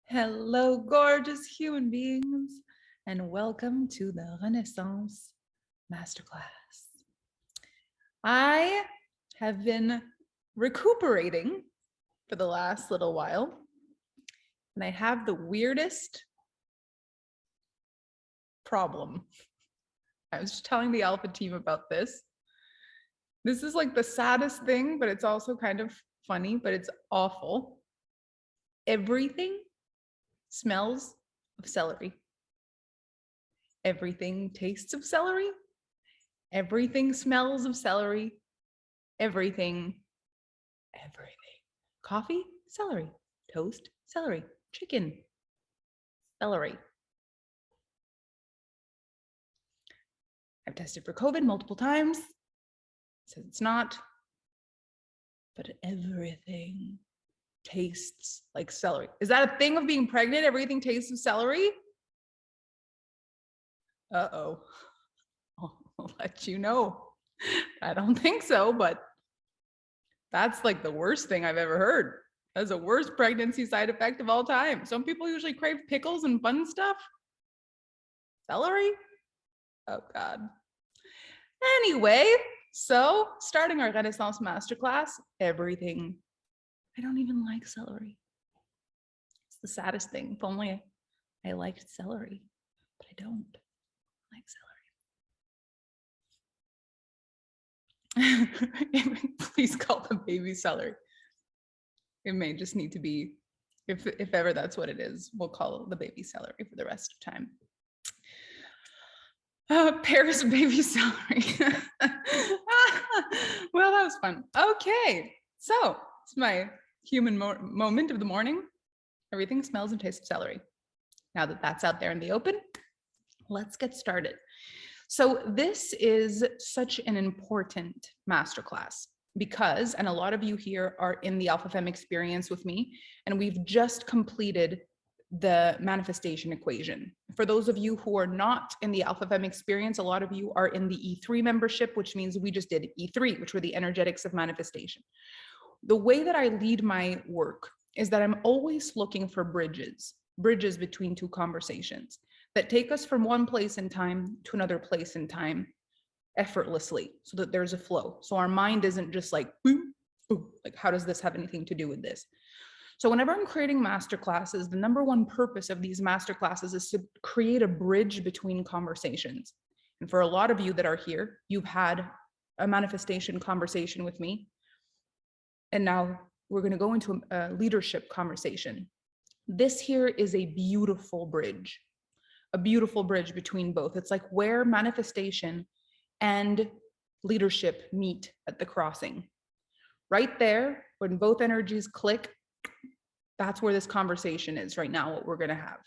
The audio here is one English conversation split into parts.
Hello, gorgeous human beings, and welcome to the Renaissance Masterclass. I have been recuperating for the last little while, and I have the weirdest problem. I was just telling the Alpha team about this. This is like the saddest thing, but it's also kind of funny, but it's awful. Everything smells of celery. Everything tastes of celery. Everything smells of celery. Everything. Coffee, celery. Toast, celery. Chicken, celery. I've tested for COVID multiple times. Says it's not. But everything tastes like celery. Is that a thing of being pregnant? Everything tastes of celery? Uh-oh. I'll let you know. I don't think so, but that's like the worst thing I've ever heard. That's the worst pregnancy side effect of all time. Some people usually crave pickles and fun stuff. Celery? Oh God. Anyway, so starting our Renaissance Masterclass, everything. I don't even like celery. It's the saddest thing. If only I liked celery, but I don't like celery. Please call them baby celery. It may just need to be, if ever that's what it is, we'll call it the baby celery for the rest of time. Paris baby celery. Well, that was fun. Okay, so it's my human moment of the morning. Everything smells and tastes of celery. Now that that's out there in the open, let's get started. So this is such an important masterclass because, and a lot of you here are in the Alpha Femme experience with me, and we've just completed the manifestation equation. For those of you who are not in the Alpha Femme experience, a lot of you are in the E3 membership, which means we just did E3, which were the energetics of manifestation. The way that I lead my work is that I'm always looking for bridges between two conversations that take us from one place in time to another place in time effortlessly, so that there's a flow. So our mind isn't just like, boom, boom, like how does this have anything to do with this? So whenever I'm creating masterclasses, the number one purpose of these masterclasses is to create a bridge between conversations. And for a lot of you that are here, you've had a manifestation conversation with me. And now we're going to go into a leadership conversation. This here is a beautiful bridge between both. It's like where manifestation and leadership meet at the crossing. Right there, when both energies click, that's where this conversation is right now, what we're going to have.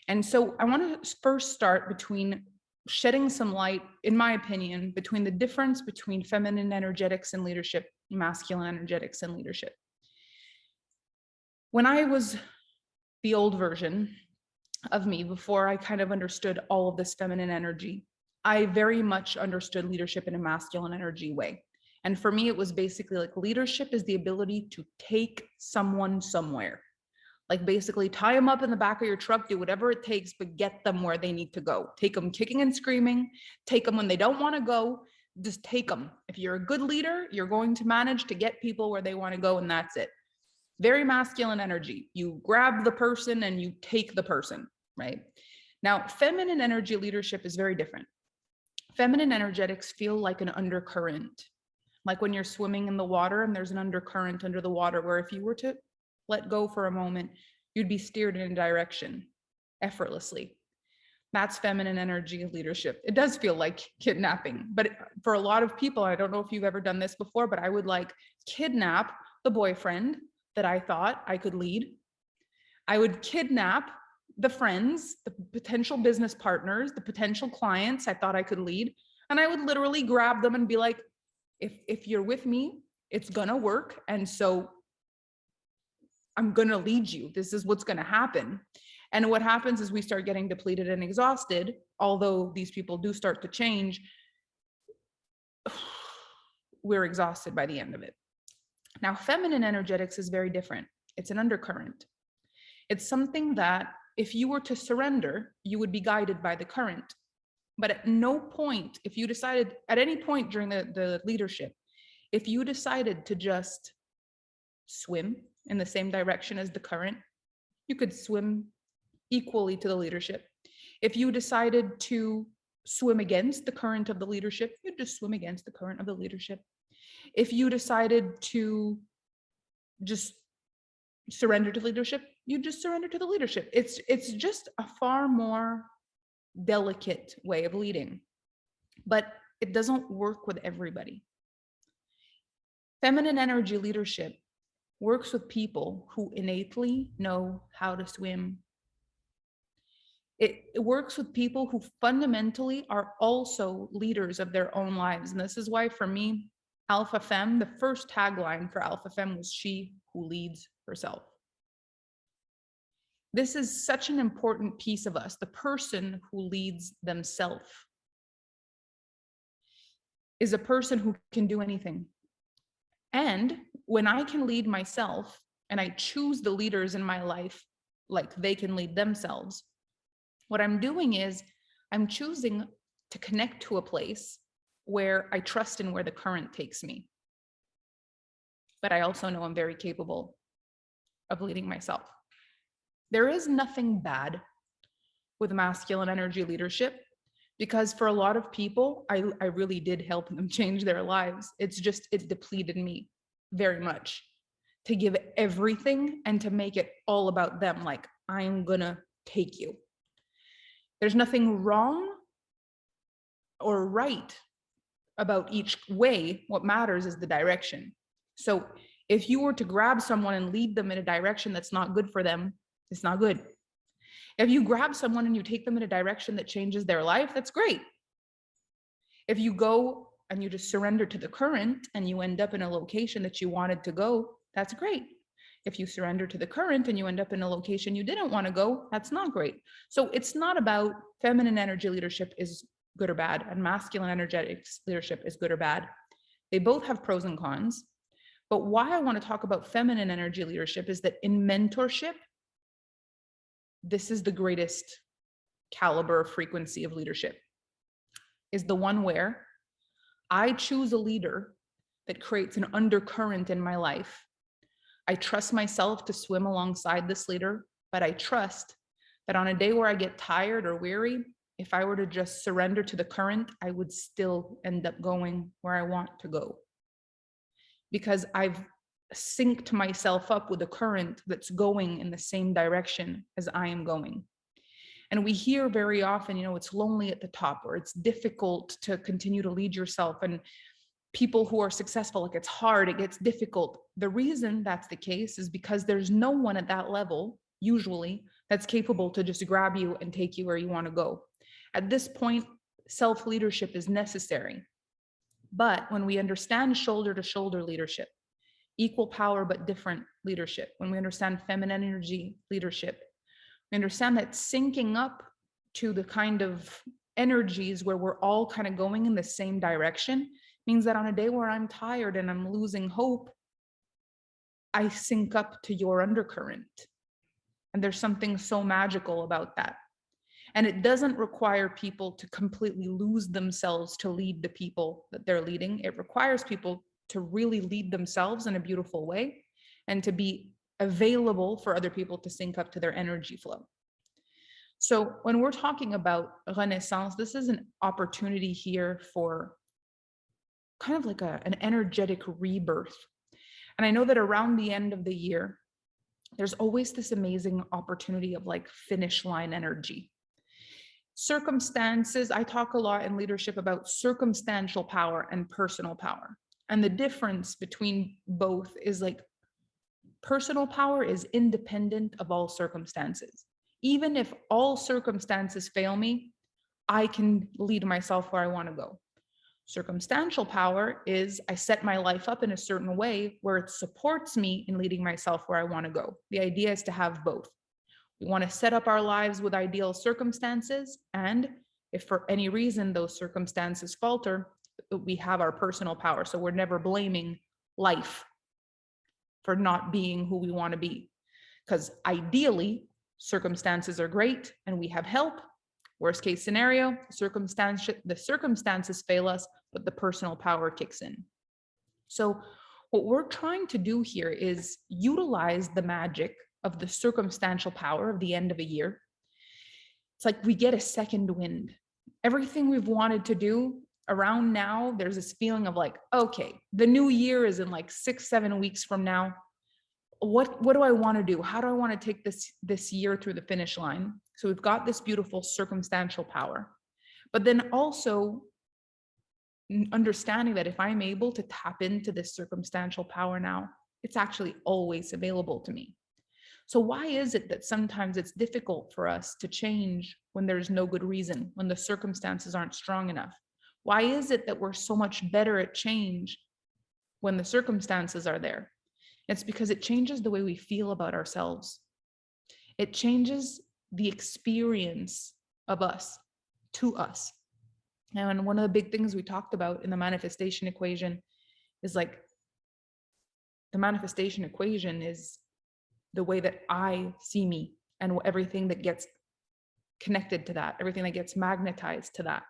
And so I want to first start between shedding some light, in my opinion, between the difference between feminine energetics and leadership, masculine energetics and leadership. When I was the old version of me, before I kind of understood all of this feminine energy, I very much understood leadership in a masculine energy way. And for me, it was basically like leadership is the ability to take someone somewhere. Like basically tie them up in the back of your truck, do whatever it takes, but get them where they need to go. Take them kicking and screaming, take them when they don't want to go, just take them. If you're a good leader, you're going to manage to get people where they want to go, and that's it. Very masculine energy. You grab the person and you take the person, right? Now, feminine energy leadership is very different. Feminine energetics feel like an undercurrent. Like when you're swimming in the water and there's an undercurrent under the water, where if you were to let go for a moment, you'd be steered in a direction effortlessly. That's feminine energy leadership. It does feel like kidnapping, but for a lot of people, I don't know if you've ever done this before, but I would like kidnap the boyfriend that I thought I could lead. I would kidnap the friends, the potential business partners, the potential clients I thought I could lead. And I would literally grab them and be like, if you're with me, it's gonna work. And so I'm gonna lead you. This is what's gonna happen. And what happens is we start getting depleted and exhausted, although these people do start to change, we're exhausted by the end of it. Now, feminine energetics is very different. It's an undercurrent. It's something that if you were to surrender, you would be guided by the current. But at no point, if you decided at any point during the leadership, if you decided to just swim in the same direction as the current, you could swim equally to the leadership. If you decided to swim against the current of the leadership, you'd just swim against the current of the leadership. If you decided to just surrender to leadership, you just surrender to the leadership. It's just a far more delicate way of leading, but it doesn't work with everybody. Feminine energy leadership works with people who innately know how to swim. It works with people who fundamentally are also leaders of their own lives. And this is why, for me, Alpha Femme, the first tagline for Alpha Femme was "She who leads herself." This is such an important piece of us. The person who leads themselves is a person who can do anything. And when I can lead myself and I choose the leaders in my life like they can lead themselves, what I'm doing is I'm choosing to connect to a place where I trust in where the current takes me. But I also know I'm very capable of leading myself. There is nothing bad with masculine energy leadership, because for a lot of people, I really did help them change their lives. It's depleted me very much to give everything and to make it all about them. Like, I'm gonna take you. There's nothing wrong or right about each way. What matters is the direction. So if you were to grab someone and lead them in a direction that's not good for them, it's not good. If you grab someone and you take them in a direction that changes their life, that's great. If you go and you just surrender to the current and you end up in a location that you wanted to go, that's great. If you surrender to the current and you end up in a location you didn't want to go, that's not great. So it's not about feminine energy leadership is good or bad and masculine energetic leadership is good or bad. They both have pros and cons. But why I want to talk about feminine energy leadership is that in mentorship, this is the greatest caliber frequency of leadership, is the one where I choose a leader that creates an undercurrent in my life. I trust myself to swim alongside this leader, but I trust that on a day where I get tired or weary, if I were to just surrender to the current, I would still end up going where I want to go. Because I've synced myself up with a current that's going in the same direction as I am going. And we hear very often, it's lonely at the top, or it's difficult to continue to lead yourself. And people who are successful, like, it's hard, it gets difficult. The reason that's the case is because there's no one at that level, usually, that's capable to just grab you and take you where you want to go. At this point, self-leadership is necessary. But when we understand shoulder-to-shoulder leadership, equal power but different leadership, when we understand feminine energy leadership, we understand that syncing up to the kind of energies where we're all kind of going in the same direction means that on a day where I'm tired and I'm losing hope, I sync up to your undercurrent. And there's something so magical about that. And it doesn't require people to completely lose themselves to lead the people that they're leading. It requires people to really lead themselves in a beautiful way and to be available for other people to sync up to their energy flow. So when we're talking about Renaissance, this is an opportunity here for kind of like an energetic rebirth. And I know that around the end of the year, there's always this amazing opportunity of like finish line energy. Circumstances, I talk a lot in leadership about circumstantial power and personal power. And the difference between both is like personal power is independent of all circumstances. Even if all circumstances fail me, I can lead myself where I want to go. Circumstantial power is I set my life up in a certain way where it supports me in leading myself where I want to go. The idea is to have both. We want to set up our lives with ideal circumstances, and if for any reason those circumstances falter, we have our personal power. So we're never blaming life for not being who we want to be. Because ideally, circumstances are great and we have help. Worst case scenario, the circumstances fail us, but the personal power kicks in. So what we're trying to do here is utilize the magic of the circumstantial power of the end of a year. It's like we get a second wind. Everything we've wanted to do around now, there's this feeling of like, okay, the new year is in like 6-7 weeks from now. What do I want to do? How do I want to take this year through the finish line? So we've got this beautiful circumstantial power, but then also understanding that if I'm able to tap into this circumstantial power now, it's actually always available to me. So why is it that sometimes it's difficult for us to change when there's no good reason, when the circumstances aren't strong enough? Why is it that we're so much better at change when the circumstances are there? It's because it changes the way we feel about ourselves. It changes the experience of us to us. And one of the big things we talked about in the manifestation equation is like, the manifestation equation is the way that I see me and everything that gets connected to that, everything that gets magnetized to that.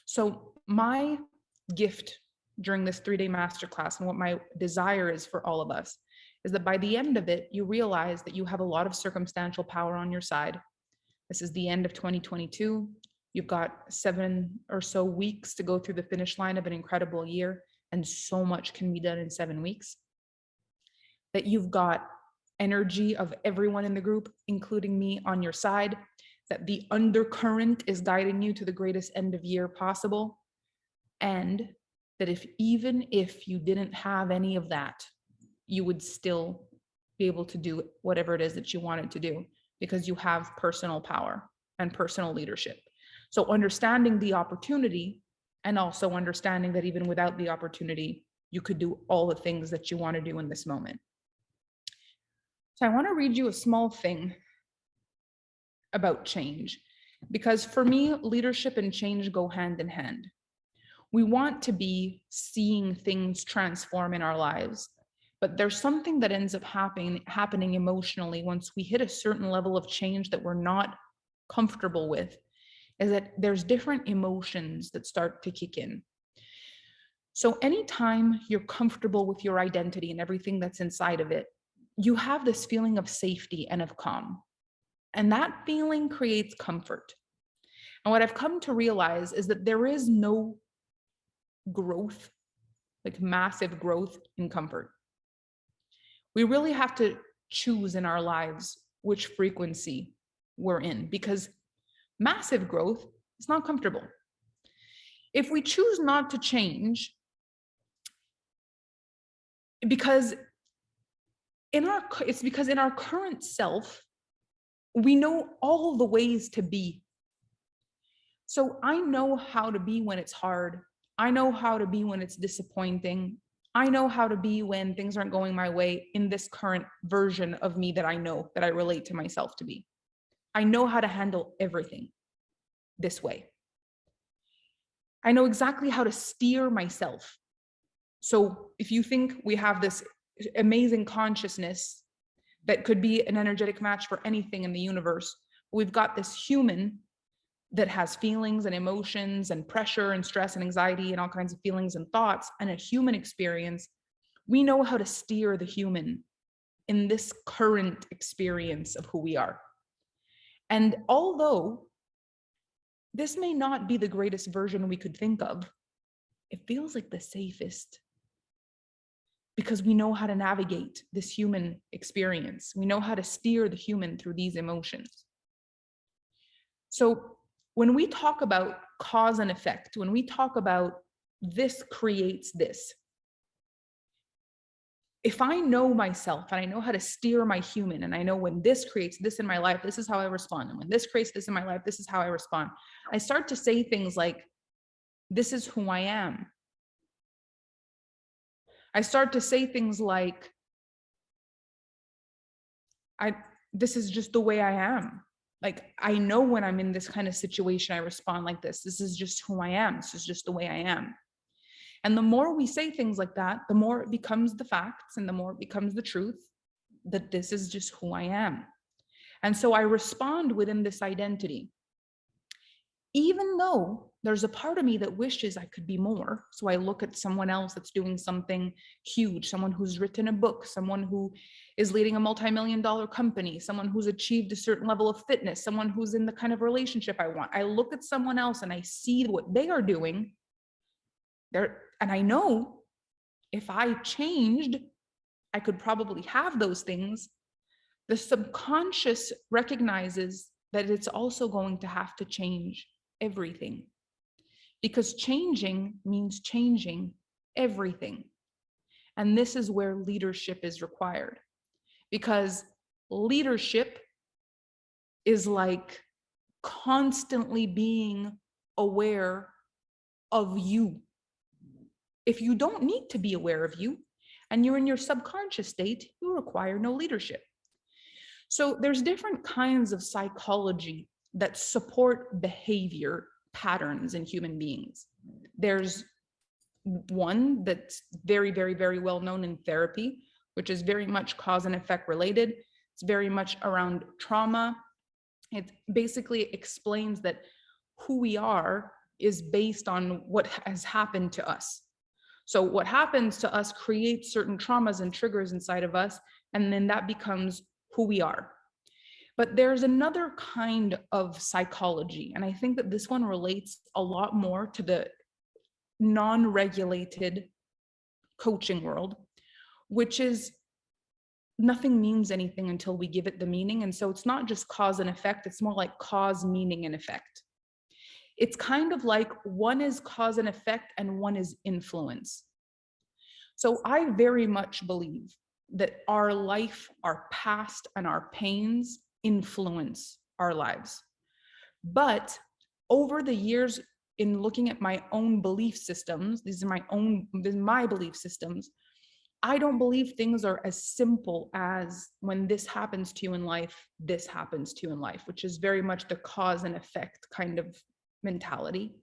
So my gift during this 3-day masterclass, and what my desire is for all of us, is that by the end of it, you realize that you have a lot of circumstantial power on your side. This is the end of 2022. You've got 7 or so weeks to go through the finish line of an incredible year, and so much can be done in 7 weeks. That you've got energy of everyone in the group, including me, on your side, that the undercurrent is guiding you to the greatest end of year possible, and that even if you didn't have any of that, you would still be able to do whatever it is that you wanted to do, because you have personal power and personal leadership. So understanding the opportunity, and also understanding that even without the opportunity, you could do all the things that you want to do in this moment. So I want to read you a small thing about change, because for me, leadership and change go hand in hand. We want to be seeing things transform in our lives, but there's something that ends up happening emotionally once we hit a certain level of change that we're not comfortable with, is that there's different emotions that start to kick in. So anytime you're comfortable with your identity and everything that's inside of it, you have this feeling of safety and of calm. And that feeling creates comfort. And what I've come to realize is that there is no growth, like massive growth, in comfort. We really have to choose in our lives which frequency we're in, because massive growth is not comfortable. If we choose not to change, it's because in our current self, we know all the ways to be. So I know how to be when it's hard. I know how to be when it's disappointing. I know how to be when things aren't going my way in this current version of me that I know, that I relate to myself to be. I know how to handle everything this way. I know exactly how to steer myself. So if you think we have this amazing consciousness that could be an energetic match for anything in the universe, we've got this human that has feelings and emotions and pressure and stress and anxiety and all kinds of feelings and thoughts, and a human experience. We know how to steer the human in this current experience of who we are. And although this may not be the greatest version we could think of, it feels like the safest, because we know how to navigate this human experience. We know how to steer the human through these emotions. So when we talk about cause and effect, when we talk about this creates this, if I know myself and I know how to steer my human, and I know when this creates this in my life, this is how I respond. And when this creates this in my life, this is how I respond. I start to say things like, this is who I am. I start to say things like, this is just the way I am. Like, I know when I'm in this kind of situation, I respond like this. This is just who I am. This is just the way I am. And the more we say things like that, the more it becomes the facts and the more it becomes the truth. that this is just who I am. And so I respond within this identity. Even though there's a part of me that wishes I could be more. So I look at someone else that's doing something huge, someone who's written a book, someone who is leading a multi-million-dollar company, someone who's achieved a certain level of fitness, someone who's in the kind of relationship I want. I look at someone else and I see what they are doing there. And I know if I changed, I could probably have those things. The subconscious recognizes that it's also going to have to change everything, because changing means changing everything. And this is where leadership is required, because leadership is like constantly being aware of you. If you don't need to be aware of you and you're in your subconscious state, you require no leadership. So there's different kinds of psychology that support behavior patterns in human beings. There's one that's very, very, very well known in therapy, which is very much cause and effect related. It's very much around trauma. It basically explains that who we are is based on what has happened to us. So what happens to us creates certain traumas and triggers inside of us, and then that becomes who we are. But there's another kind of psychology, and I think that this one relates a lot more to the non-regulated coaching world, which is nothing means anything until we give it the meaning. And so it's not just cause and effect, it's more like cause, meaning, and effect. It's kind of like one is cause and effect and one is influence. So I very much believe that our life, our past, and our pains influence our lives. But over the years, in looking at my own belief systems, these are my belief systems, I don't believe things are as simple as when this happens to you in life, this happens to you in life, which is very much the cause and effect kind of mentality.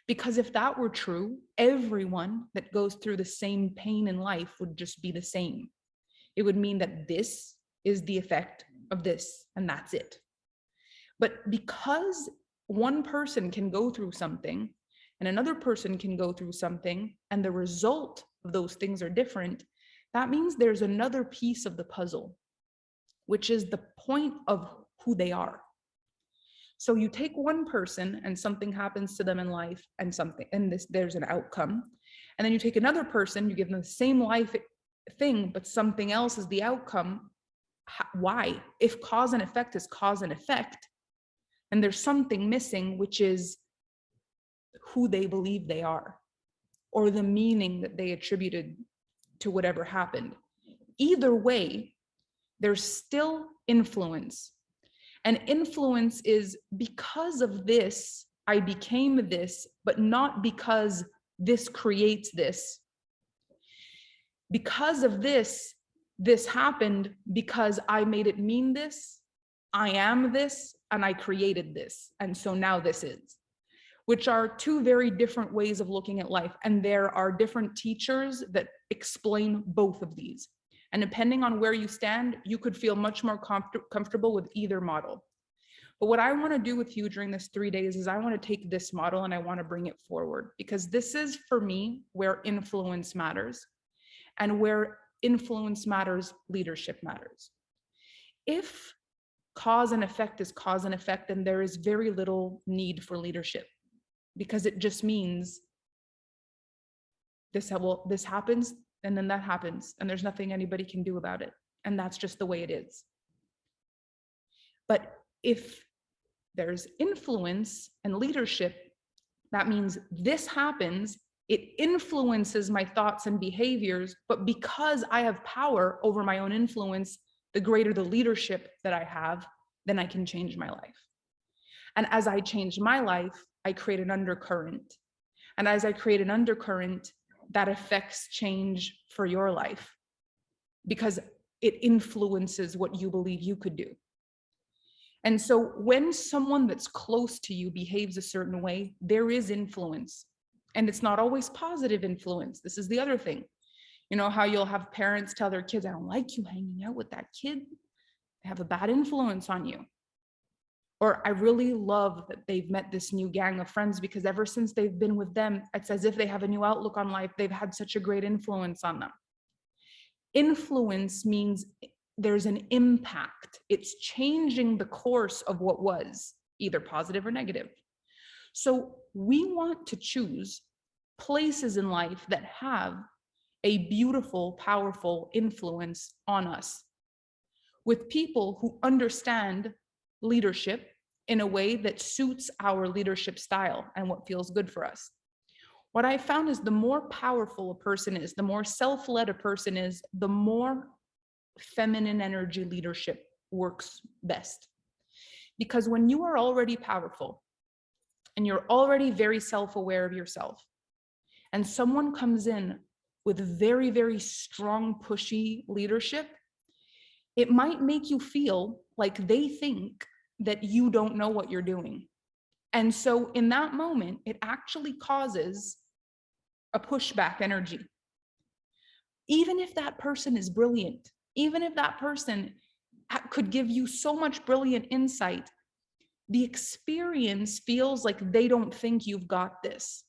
Because if that were true, everyone that goes through the same pain in life would just be the same. It would mean that this is the effect of this, and that's it. But because one person can go through something and another person can go through something, and the result of those things are different, that means there's another piece of the puzzle, which is the point of who they are. So you take one person and something happens to them in life and there's an outcome. And then you take another person, you give them the same life thing, but something else is the outcome. Why? If cause and effect is cause and effect, and there's something missing, which is who they believe they are, or the meaning that they attributed to whatever happened. Either way, there's still influence. And influence is because of this, I became this, but not because this creates this. Because of this, this happened because I made it mean this, I am this, and I created this. And so now this is, which are two very different ways of looking at life. And there are different teachers that explain both of these. And depending on where you stand, you could feel much more comfortable with either model. But what I want to do with you during this 3 days is I want to take this model and I want to bring it forward, because this is, for me, where influence matters. And where influence matters, leadership matters. If cause and effect is cause and effect, then there is very little need for leadership, because it just means this happens and then that happens, and there's nothing anybody can do about it. And that's just the way it is. But if there's influence and leadership, that means this happens, it influences my thoughts and behaviors, but because I have power over my own influence, the greater the leadership that I have, then I can change my life. And as I change my life, I create an undercurrent. And as I create an undercurrent, that affects change for your life, because it influences what you believe you could do. And so when someone that's close to you behaves a certain way, there is influence. And it's not always positive influence. This is the other thing. You know how you'll have parents tell their kids, I don't like you hanging out with that kid. They have a bad influence on you. Or I really love that they've met this new gang of friends because ever since they've been with them, it's as if they have a new outlook on life. They've had such a great influence on them. Influence means there's an impact. It's changing the course of what was, either positive or negative. So we want to choose places in life that have a beautiful, powerful influence on us, with people who understand leadership in a way that suits our leadership style and what feels good for us. What I found is the more powerful a person is, the more self-led a person is, the more feminine energy leadership works best. Because when you are already powerful and you're already very self-aware of yourself, and someone comes in with very, very strong, pushy leadership, it might make you feel like they think that you don't know what you're doing. And so in that moment, it actually causes a pushback energy. Even if that person is brilliant, even if that person could give you so much brilliant insight, the experience feels like they don't think you've got this.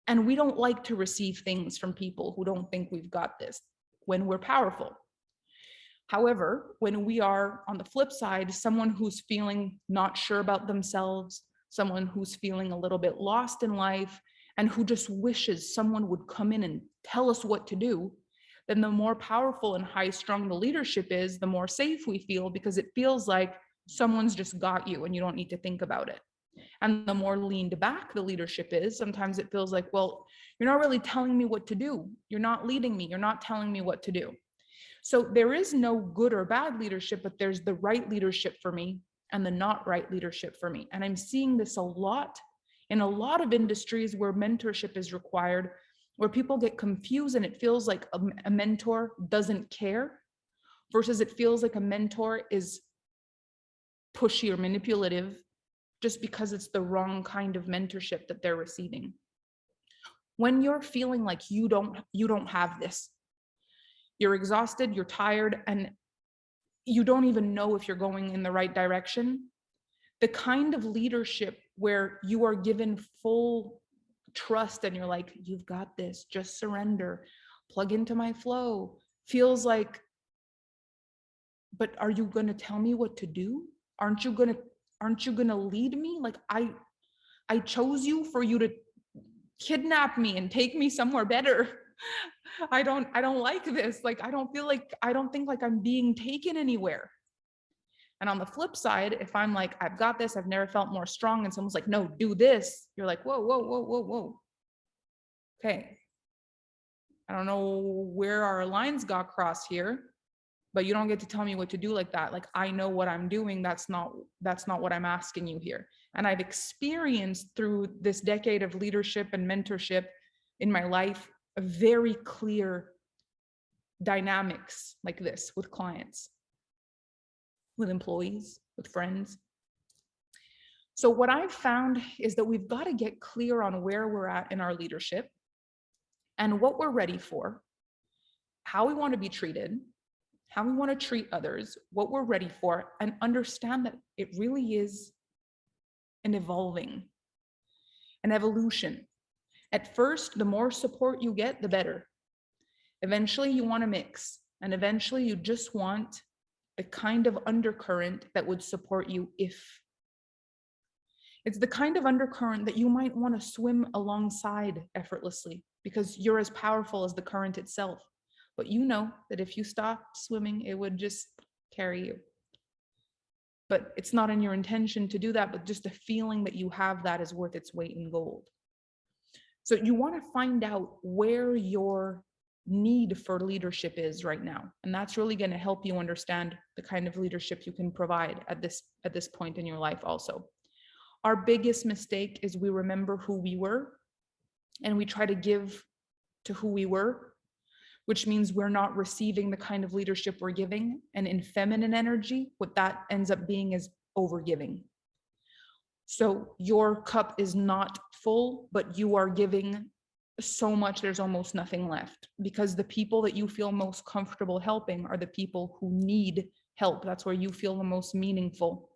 And we don't like to receive things from people who don't think we've got this when we're powerful. However, when we are on the flip side, someone who's feeling not sure about themselves, someone who's feeling a little bit lost in life, and who just wishes someone would come in and tell us what to do, then the more powerful and high-strung the leadership is, the more safe we feel, because it feels like someone's just got you and you don't need to think about it. And the more leaned back the leadership is, sometimes it feels like, well, you're not really telling me what to do. You're not leading me. You're not telling me what to do. So there is no good or bad leadership, but there's the right leadership for me and the not right leadership for me. And I'm seeing this a lot in a lot of industries where mentorship is required, where people get confused and it feels like a mentor doesn't care versus it feels like a mentor is pushy or manipulative just because it's the wrong kind of mentorship that they're receiving. When you're feeling like you don't have this, you're exhausted, you're tired, and you don't even know if you're going in the right direction, the kind of leadership where you are given full trust and you're like, you've got this, just surrender, plug into my flow, feels like, but are you going to tell me what to do? Aren't you going to lead me? Like I chose you for you to kidnap me and take me somewhere better. I don't like this. Like, I don't think like I'm being taken anywhere. And on the flip side, if I'm like, I've got this, I've never felt more strong, and someone's like, no, do this. You're like, whoa, whoa, whoa, whoa, whoa. Okay. I don't know where our lines got crossed here, but you don't get to tell me what to do like that. Like, I know what I'm doing. That's not what I'm asking you here. And I've experienced through this decade of leadership and mentorship in my life, a very clear dynamics like this with clients, with employees, with friends. So what I've found is that we've got to get clear on where we're at in our leadership and what we're ready for, how we want to be treated, how we want to treat others, what we're ready for, and understand that it really is an evolution. At first, the more support you get, the better. Eventually, you want to mix, and eventually you just want the kind of undercurrent that would support you if. It's the kind of undercurrent that you might want to swim alongside effortlessly because you're as powerful as the current itself. But you know that if you stopped swimming, it would just carry you. But it's not in your intention to do that, but just a feeling that you have that is worth its weight in gold. So you want to find out where your need for leadership is right now. And that's really going to help you understand the kind of leadership you can provide at this point in your life also. Our biggest mistake is we remember who we were and we try to give to who we were, which means we're not receiving the kind of leadership we're giving. And in feminine energy, what that ends up being is overgiving. So your cup is not full, but you are giving so much, there's almost nothing left, because the people that you feel most comfortable helping are the people who need help. That's where you feel the most meaningful,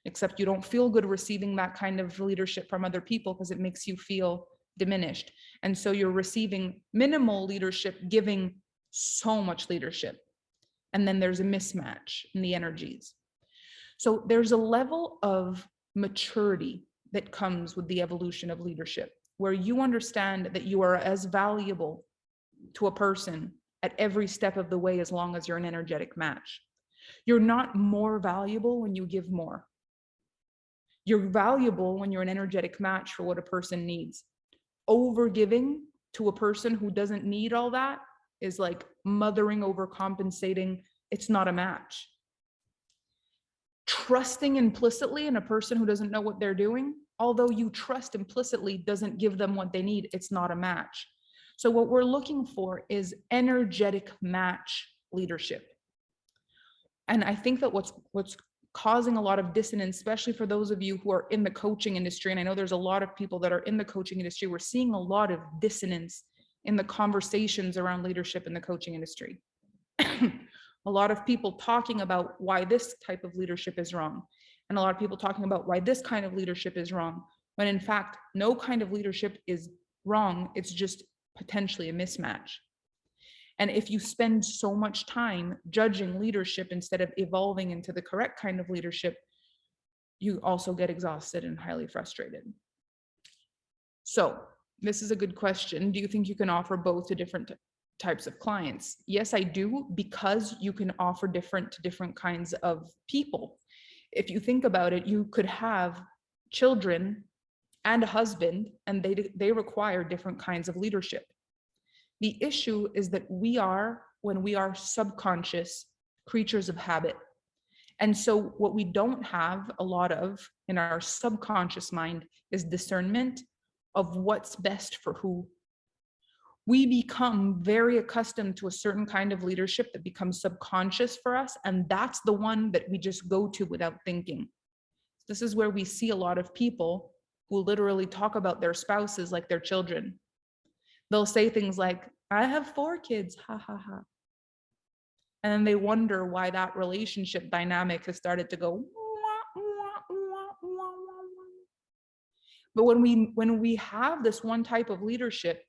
except you don't feel good receiving that kind of leadership from other people because it makes you feel diminished. And so you're receiving minimal leadership, giving so much leadership. And then there's a mismatch in the energies. So there's a level of maturity that comes with the evolution of leadership, where you understand that you are as valuable to a person at every step of the way as long as you're an energetic match. You're not more valuable when you give more. You're valuable when you're an energetic match for what a person needs. Over giving to a person who doesn't need all that is like mothering, overcompensating. It's not a match. Trusting implicitly in a person who doesn't know what they're doing, although you trust implicitly, doesn't give them what they need. It's not a match. So what we're looking for is energetic match leadership. And I think that what's causing a lot of dissonance, especially for those of you who are in the coaching industry, and I know there's a lot of people that are in the coaching industry, we're seeing a lot of dissonance in the conversations around leadership in the coaching industry. A lot of people talking about why this type of leadership is wrong, and a lot of people talking about why this kind of leadership is wrong, when in fact, no kind of leadership is wrong. It's just potentially a mismatch. And if you spend so much time judging leadership instead of evolving into the correct kind of leadership, you also get exhausted and highly frustrated. So this is a good question. Do you think you can offer both to different types of clients? Yes, I do, because you can offer different to different kinds of people. If you think about it, you could have children and a husband, and they require different kinds of leadership. The issue is that when we are subconscious, creatures of habit. And so what we don't have a lot of in our subconscious mind is discernment of what's best for who. We become very accustomed to a certain kind of leadership that becomes subconscious for us, and that's the one that we just go to without thinking. This is where we see a lot of people who literally talk about their spouses like their children. They'll say things like, I have 4 kids, ha ha ha. And then they wonder why that relationship dynamic has started to go wah, wah, wah, wah, wah. But when we have this one type of leadership,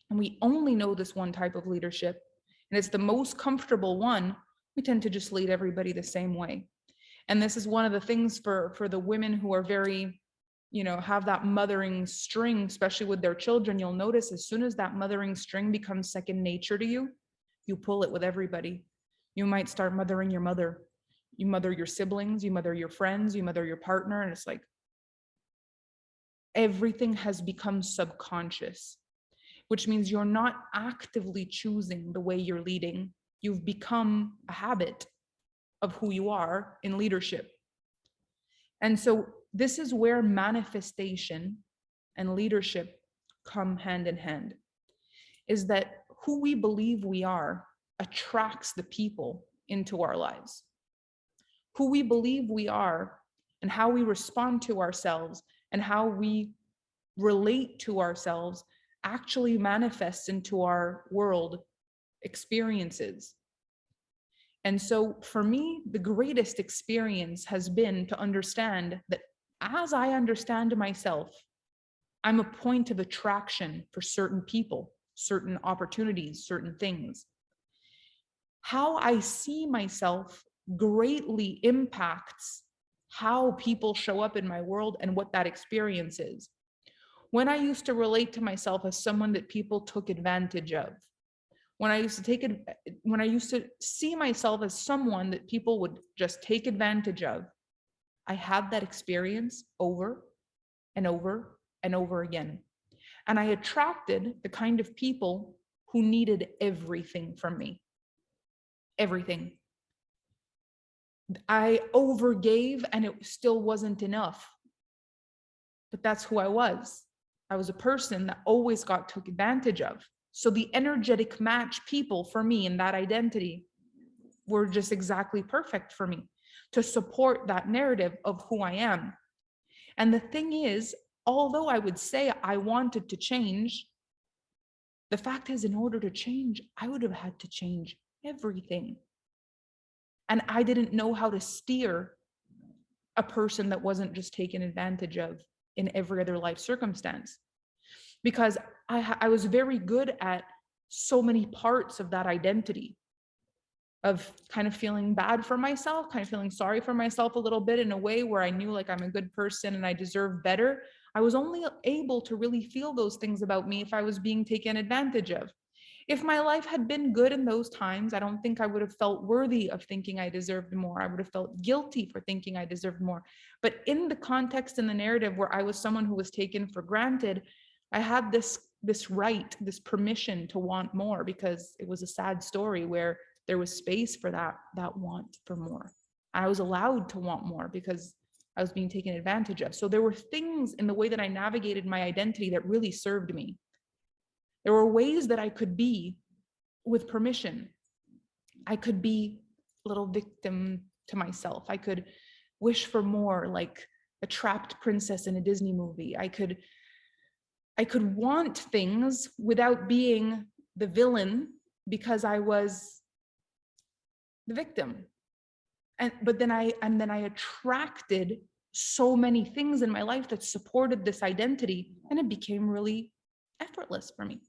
and we only know this one type of leadership, and it's the most comfortable one, we tend to just lead everybody the same way. And this is one of the things for the women who are very, have that mothering string, especially with their children. You'll notice as soon as that mothering string becomes second nature to you, you pull it with everybody. You might start mothering your mother. You mother your siblings, you mother your friends, you mother your partner, and it's like everything has become subconscious, which means you're not actively choosing the way you're leading. You've become a habit of who you are in leadership. And so this is where manifestation and leadership come hand in hand, is that who we believe we are attracts the people into our lives. Who we believe we are and how we respond to ourselves and how we relate to ourselves actually manifests into our world experiences. And so for me, the greatest experience has been to understand that as I understand myself, I'm a point of attraction for certain people, certain opportunities, certain things. How I see myself greatly impacts how people show up in my world and what that experience is. When I used to relate to myself as someone that people took advantage of, when I used to see myself as someone that people would just take advantage of, I had that experience over and over and over again. And I attracted the kind of people who needed everything from me. Everything. I overgave and it still wasn't enough. But that's who I was. I was a person that always got took advantage of. So the energetic match people for me in that identity were just exactly perfect for me to support that narrative of who I am. And the thing is, although I would say I wanted to change, The fact is, in order to change, I would have had to change everything. And I didn't know how to steer a person that wasn't just taken advantage of in every other life circumstance. Because I was very good at so many parts of that identity, of kind of feeling bad for myself, kind of feeling sorry for myself a little bit, in a way where I knew like I'm a good person and I deserve better. I was only able to really feel those things about me if I was being taken advantage of. If my life had been good in those times, I don't think I would have felt worthy of thinking I deserved more. I would have felt guilty for thinking I deserved more. But in the context and the narrative where I was someone who was taken for granted, I had this right, this permission to want more, because it was a sad story where there was space for that want for more. I was allowed to want more because I was being taken advantage of. So there were things in the way that I navigated my identity that really served me. There were ways that I could be with permission. I could be a little victim to myself. I could wish for more, like a trapped princess in a Disney movie. I could want things without being the villain, because I was the victim. But then I attracted so many things in my life that supported this identity, and it became really effortless for me.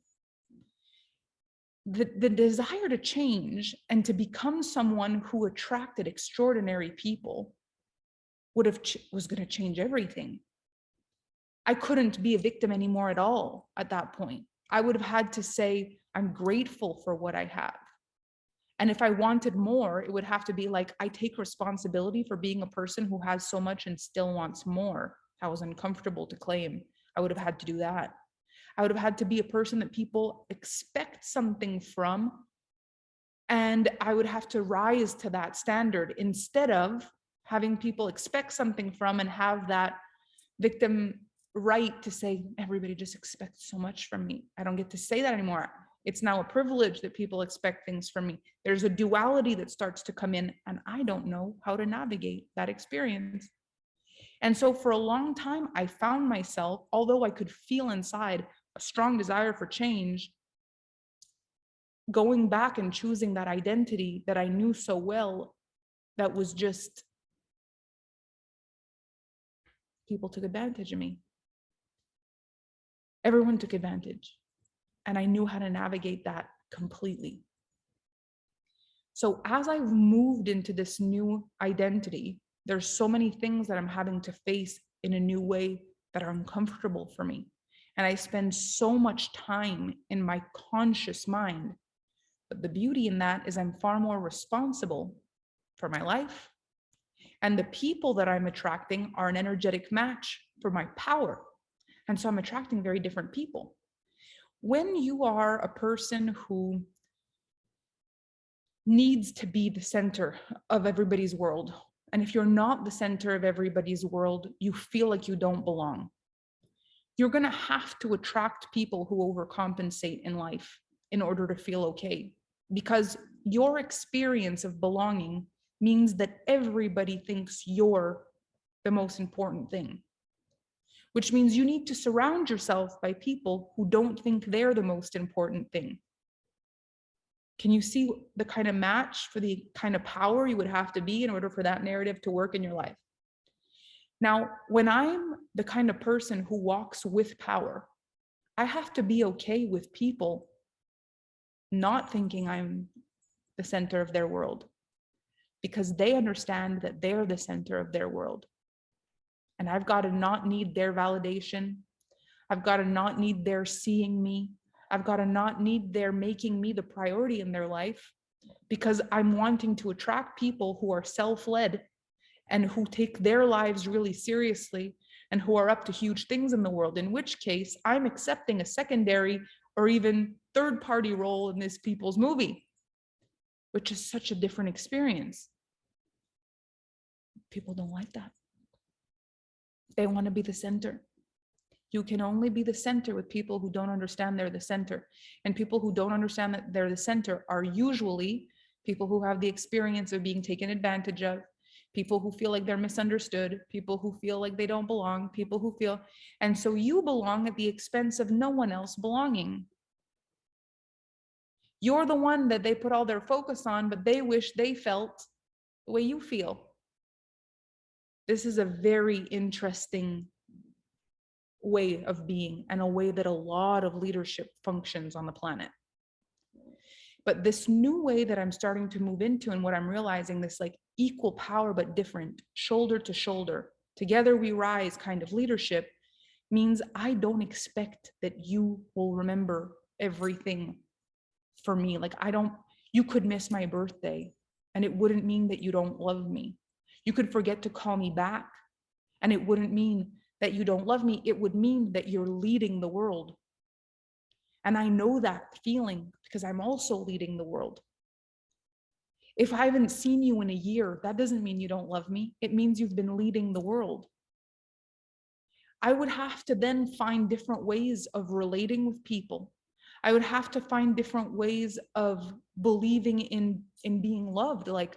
The desire to change and to become someone who attracted extraordinary people was going to change everything. I couldn't be a victim anymore at all at that point. I would have had to say, I'm grateful for what I have. And if I wanted more, it would have to be like, I take responsibility for being a person who has so much and still wants more. That was uncomfortable to claim. I would have had to do that. I would have had to be a person that people expect something from, and I would have to rise to that standard instead of having people expect something from and have that victim right to say, everybody just expects so much from me. I don't get to say that anymore. It's now a privilege that people expect things from me. There's a duality that starts to come in, and I don't know how to navigate that experience. And so for a long time, I found myself, although I could feel inside a strong desire for change, going back and choosing that identity that I knew so well, that was just, people took advantage of me. Everyone took advantage. And I knew how to navigate that completely. So as I've moved into this new identity, there's so many things that I'm having to face in a new way that are uncomfortable for me. And I spend so much time in my conscious mind. But the beauty in that is I'm far more responsible for my life. And the people that I'm attracting are an energetic match for my power. And so I'm attracting very different people. When you are a person who needs to be the center of everybody's world, and if you're not the center of everybody's world, you feel like you don't belong. You're going to have to attract people who overcompensate in life in order to feel okay, because your experience of belonging means that everybody thinks you're the most important thing, which means you need to surround yourself by people who don't think they're the most important thing. Can you see the kind of match for the kind of power you would have to be in order for that narrative to work in your life? Now, when I'm the kind of person who walks with power, I have to be okay with people not thinking I'm the center of their world, because they understand that they're the center of their world. And I've got to not need their validation. I've got to not need their seeing me. I've got to not need their making me the priority in their life, because I'm wanting to attract people who are self-led and who take their lives really seriously and who are up to huge things in the world, in which case I'm accepting a secondary or even third-party role in this people's movie, which is such a different experience. People don't like that. They want to be the center. You can only be the center with people who don't understand they're the center. And people who don't understand that they're the center are usually people who have the experience of being taken advantage of, people who feel like they're misunderstood, people who feel like they don't belong, people who feel, and so you belong at the expense of no one else belonging. You're the one that they put all their focus on, but they wish they felt the way you feel. This is a very interesting way of being, and a way that a lot of leadership functions on the planet. But this new way that I'm starting to move into, and what I'm realizing, this like equal power but different, shoulder to shoulder, together we rise kind of leadership, means I don't expect that you will remember everything for me. Like you could miss my birthday and it wouldn't mean that you don't love me. You could forget to call me back and it wouldn't mean that you don't love me. It would mean that you're leading the world. And I know that feeling because I'm also leading the world. If I haven't seen you in a year, that doesn't mean you don't love me. It means you've been leading the world. I would have to then find different ways of relating with people. I would have to find different ways of believing in being loved. Like,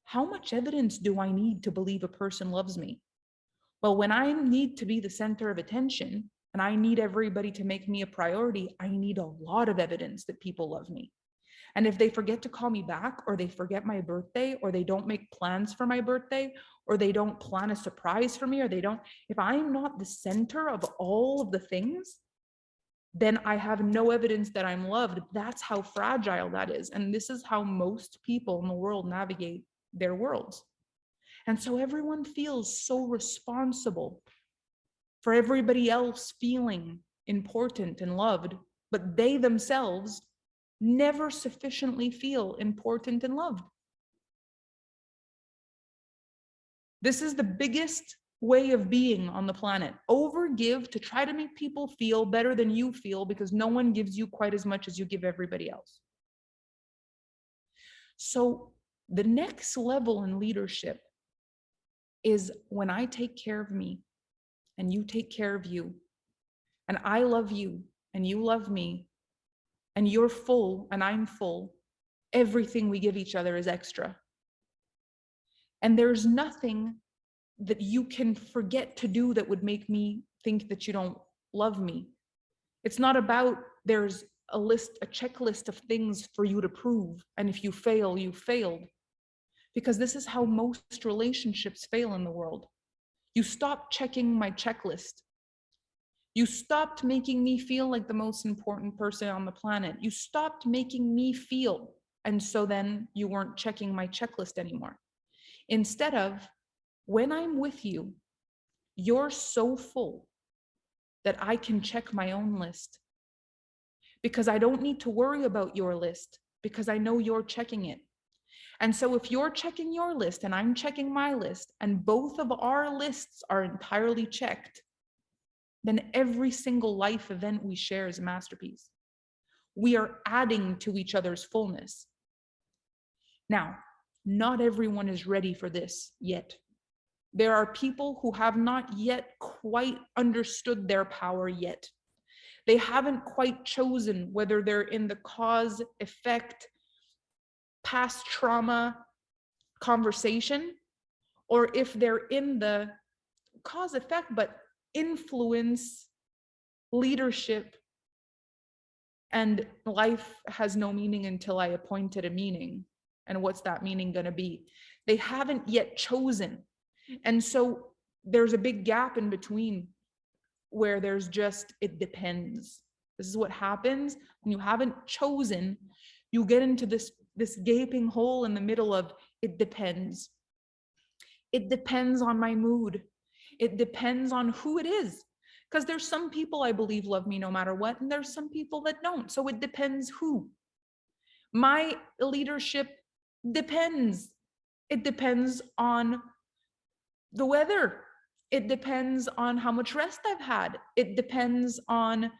how much evidence do I need to believe a person loves me? Well, when I need to be the center of attention and I need everybody to make me a priority, I need a lot of evidence that people love me. And if they forget to call me back, or they forget my birthday, or they don't make plans for my birthday, or they don't plan a surprise for me, or if I'm not the center of all of the things, then I have no evidence that I'm loved. That's how fragile that is. And this is how most people in the world navigate their worlds. And so everyone feels so responsible for everybody else feeling important and loved, but they themselves never sufficiently feel important and loved. This is the biggest way of being on the planet. Overgive to try to make people feel better than you feel, because no one gives you quite as much as you give everybody else. So the next level in leadership is when I take care of me and you take care of you, and I love you and you love me, and you're full and I'm full, everything we give each other is extra. And there's nothing that you can forget to do that would make me think that you don't love me. It's not about there's a checklist of things for you to prove, and if you fail, you failed. Because this is how most relationships fail in the world. You stopped checking my checklist. You stopped making me feel like the most important person on the planet. You stopped making me feel, and so then you weren't checking my checklist anymore. Instead of, when I'm with you, you're so full that I can check my own list, because I don't need to worry about your list, because I know you're checking it. And so if you're checking your list and I'm checking my list, and both of our lists are entirely checked, then every single life event we share is a masterpiece. We are adding to each other's fullness. Now, not everyone is ready for this yet. There are people who have not yet quite understood their power yet. They haven't quite chosen whether they're in the cause, effect, past trauma conversation, or if they're in the cause, effect, but influence, leadership, and life has no meaning until I appointed a meaning. And what's that meaning going to be? They haven't yet chosen. And so there's a big gap in between where there's just, it depends. This is what happens when you haven't chosen. You get into this gaping hole in the middle of, it depends. It depends on my mood. It depends on who it is. Because there's some people I believe love me no matter what, and there's some people that don't. So it depends who. My leadership depends. It depends on the weather. It depends on how much rest I've had. It depends on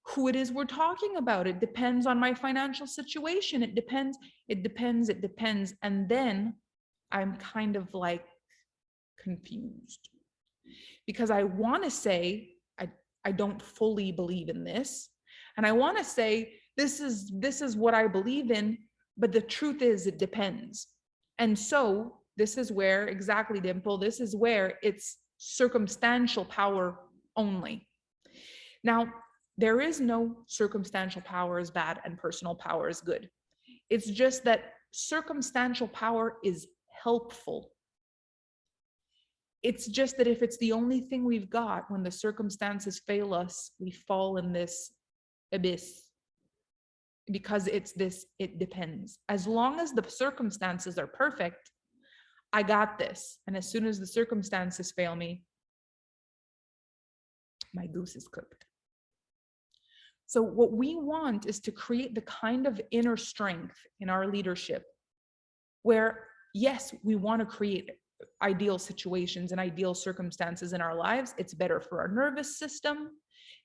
who it is we're talking about. It depends on my financial situation. It depends. And then I'm kind of like confused, because I want to say, I don't fully believe in this. And I want to say, this is what I believe in, but the truth is it depends. And so this is where, exactly, Dimple, this is where it's circumstantial power only. Now, There is no circumstantial power is bad and personal power is good. It's just that circumstantial power is helpful. It's just that if it's the only thing we've got, when the circumstances fail us, we fall in this abyss. Because it's this, it depends. As long as the circumstances are perfect, I got this. And as soon as the circumstances fail me, my goose is cooked. So what we want is to create the kind of inner strength in our leadership where, yes, we want to create ideal situations and ideal circumstances in our lives. It's better for our nervous system.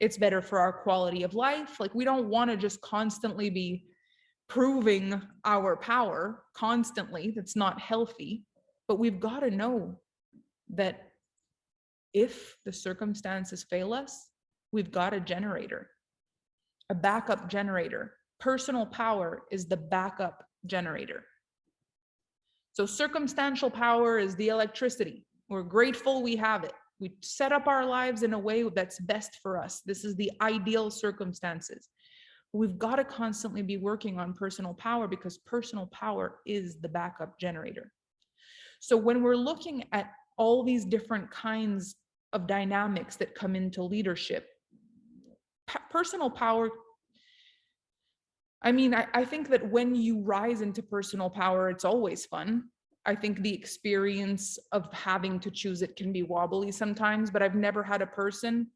It's better for our quality of life. Like, we don't want to just constantly be proving our power constantly. That's not healthy. But we've got to know that if the circumstances fail us, we've got a generator, a backup generator. Personal power is the backup generator. So circumstantial power is the electricity. We're grateful we have it. We set up our lives in a way that's best for us. This is the ideal circumstances. We've got to constantly be working on personal power because personal power is the backup generator. So when we're looking at all these different kinds of dynamics that come into leadership, personal power, I mean, I think that when you rise into personal power, it's always fun. I think the experience of having to choose it can be wobbly sometimes, but I've never had a person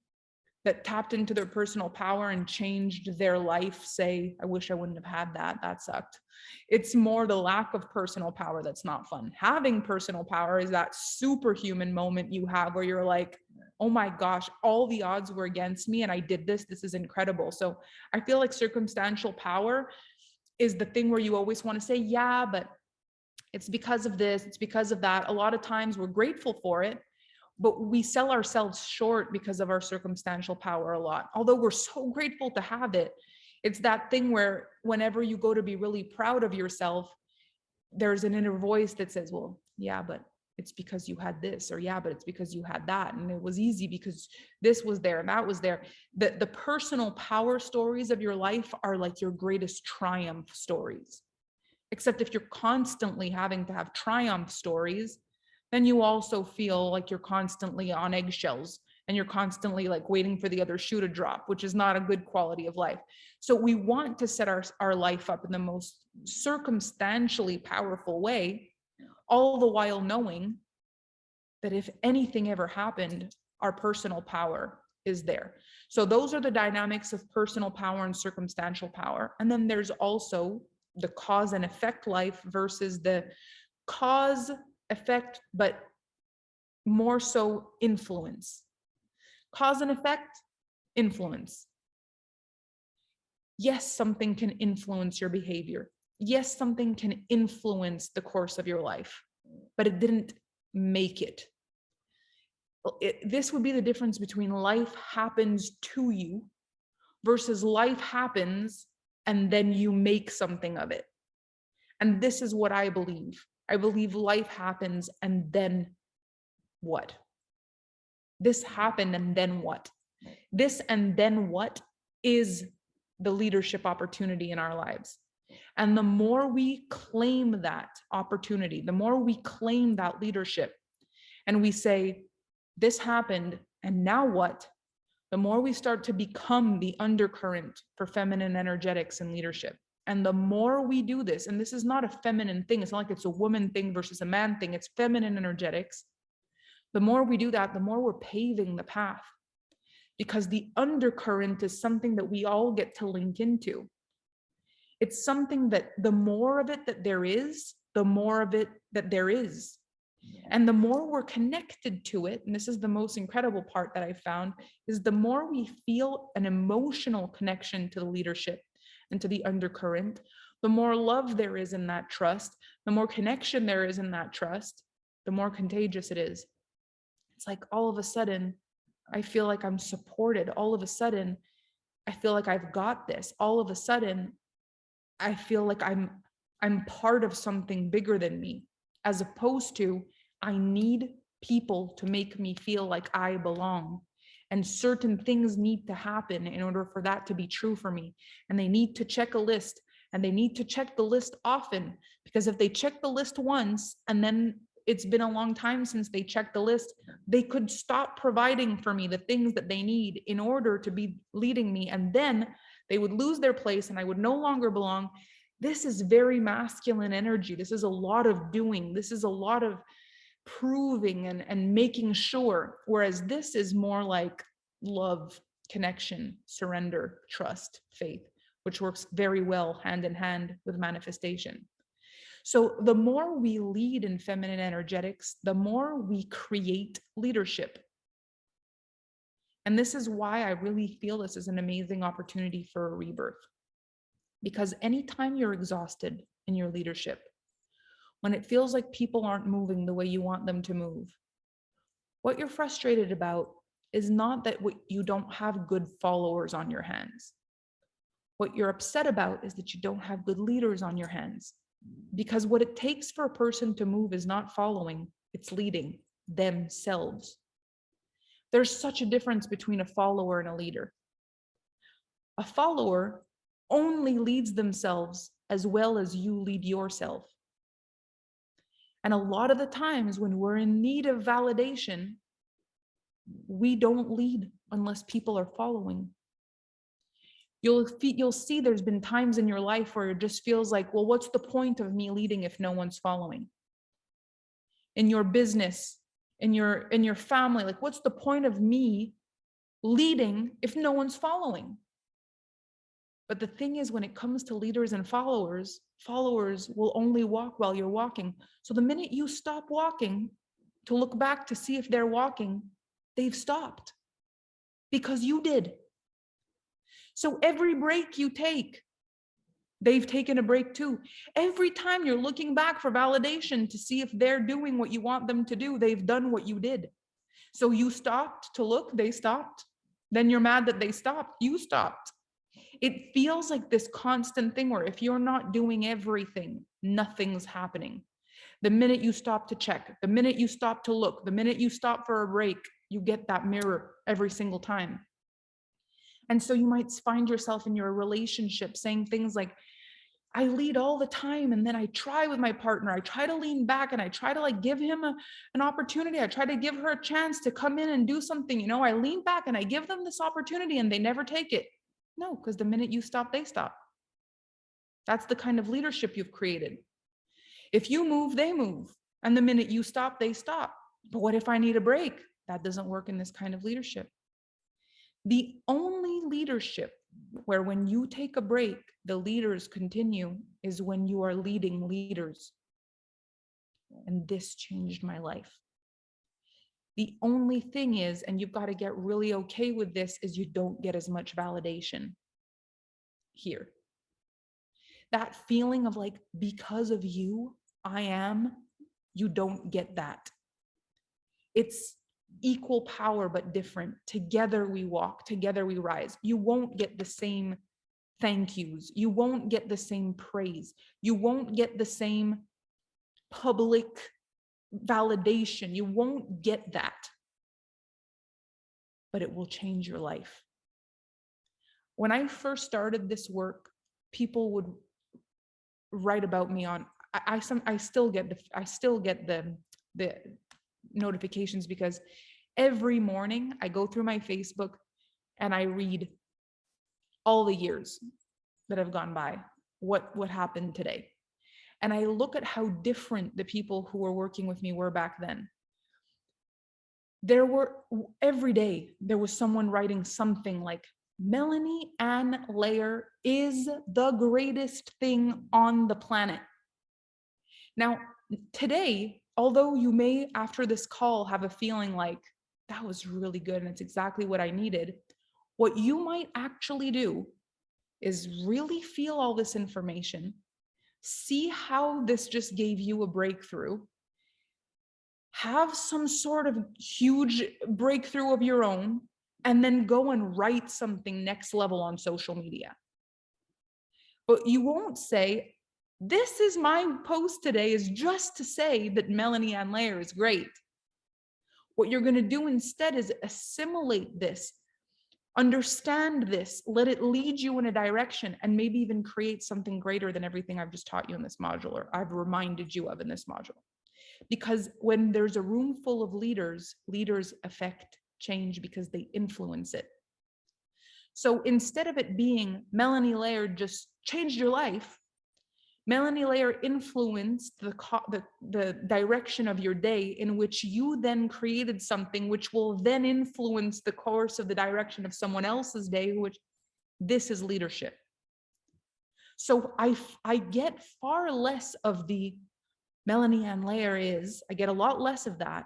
that tapped into their personal power and changed their life say, I wish I wouldn't have had that. That sucked. It's more the lack of personal power that's not fun. Having personal power is that superhuman moment you have where you're like, oh my gosh, all the odds were against me and I did this. This is incredible. So I feel like circumstantial power is the thing where you always want to say, yeah, but it's because of this, it's because of that. A lot of times we're grateful for it, but we sell ourselves short because of our circumstantial power a lot. Although we're so grateful to have it, it's that thing where whenever you go to be really proud of yourself, there's an inner voice that says, well, yeah, but it's because you had this, or yeah, but it's because you had that. And it was easy because this was there and that was there. The personal power stories of your life are like your greatest triumph stories. Except if you're constantly having to have triumph stories, then you also feel like you're constantly on eggshells and you're constantly like waiting for the other shoe to drop, which is not a good quality of life. So we want to set our life up in the most circumstantially powerful way, all the while knowing that if anything ever happened, our personal power is there. So those are the dynamics of personal power and circumstantial power. And then there's also the cause and effect life versus the cause effect, but more so influence. Cause and effect, influence. Yes, something can influence your behavior. Yes, something can influence the course of your life, but it didn't make it. This would be the difference between life happens to you versus life happens and then you make something of it. And this is what I believe. I believe life happens and then what? This happened and then what? This and then what is the leadership opportunity in our lives. And the more we claim that opportunity, the more we claim that leadership, and we say, this happened and now what? The more we start to become the undercurrent for feminine energetics and leadership. And the more we do this, and this is not a feminine thing, it's not like it's a woman thing versus a man thing, it's feminine energetics. The more we do that, the more we're paving the path. Because the undercurrent is something that we all get to link into. It's something that the more of it that there is, the more of it that there is. And the more we're connected to it, and this is the most incredible part that I found, is the more we feel an emotional connection to the leadership and to the undercurrent, the more love there is in that trust, the more connection there is in that trust, the more contagious it is. It's like all of a sudden, I feel like I'm supported. All of a sudden, I feel like I've got this. All of a sudden, I feel like I'm part of something bigger than me, as opposed to I need people to make me feel like I belong. and certain things need to happen in order for that to be true for me. And they need to check a list, and they need to check the list often, because if they check the list once and then it's been a long time since they checked the list, they could stop providing for me the things that they need in order to be leading me, and then they would lose their place and I would no longer belong. This is very masculine energy. This is a lot of doing. This is a lot of proving and making sure, whereas this is more like love, connection, surrender, trust, faith, which works very well hand in hand with manifestation. So the more we lead in feminine energetics, the more we create leadership. And this is why I really feel this is an amazing opportunity for a rebirth. Because anytime you're exhausted in your leadership, when it feels like people aren't moving the way you want them to move, what you're frustrated about is not that you don't have good followers on your hands. What you're upset about is that you don't have good leaders on your hands. Because what it takes for a person to move is not following, it's leading themselves. There's such a difference between a follower and a leader. A follower only leads themselves as well as you lead yourself. And a lot of the times when we're in need of validation, we don't lead unless people are following. You'll see there's been times in your life where it just feels like, well, what's the point of me leading if no one's following? In your business, in your family, like what's the point of me leading if no one's following? But the thing is, when it comes to leaders and followers, followers will only walk while you're walking. So the minute you stop walking to look back to see if they're walking, they've stopped because you did. So every break you take, they've taken a break too. Every time you're looking back for validation to see if they're doing what you want them to do, they've done what you did. So you stopped to look, they stopped. Then you're mad that they stopped, you stopped. It feels like this constant thing where if you're not doing everything, nothing's happening. The minute you stop to check, the minute you stop to look, the minute you stop for a break, you get that mirror every single time. And so you might find yourself in your relationship saying things like, I lead all the time, and then I try with my partner, I try to lean back and I try to like give him an opportunity. I try to give her a chance to come in and do something. I lean back and I give them this opportunity and they never take it. No, because the minute you stop, they stop. That's the kind of leadership you've created. If you move, they move. And the minute you stop, they stop. But what if I need a break? That doesn't work in this kind of leadership. The only leadership where when you take a break, the leaders continue is when you are leading leaders. And this changed my life. The only thing is, and you've got to get really okay with this, is you don't get as much validation here. That feeling of like, because of you, I am, you don't get that. It's equal power, but different. Together we walk, together we rise. You won't get the same thank yous. You won't get the same praise. You won't get the same public validation. You won't get that, but it will change your life. When I first started this work, people would write about me on, I still get the notifications, because every morning I go through my Facebook and I read all the years that have gone by, what happened today. And I look at how different the people who were working with me were back then. Every day there was someone writing something like, Melanie Ann Layer is the greatest thing on the planet. Now, today, although you may, after this call, have a feeling like, that was really good and it's exactly what I needed, what you might actually do is really feel all this information, see how this just gave you a breakthrough, have some sort of huge breakthrough of your own, and then go and write something next level on social media. But you won't say, this is my post today is just to say that Melanie Ann Layer is great. What you're going to do instead is assimilate this, understand this, let it lead you in a direction, and maybe even create something greater than everything I've just taught you in this module, or I've reminded you of in this module. Because when there's a room full of leaders, leaders affect change because they influence it. So instead of it being Melanie Laird just changed your life, Melanie Laird influenced the direction of your day, in which you then created something which will then influence the course of the direction of someone else's day, which this is leadership. So I get far less of the Melanie Ann Laird I get a lot less of that,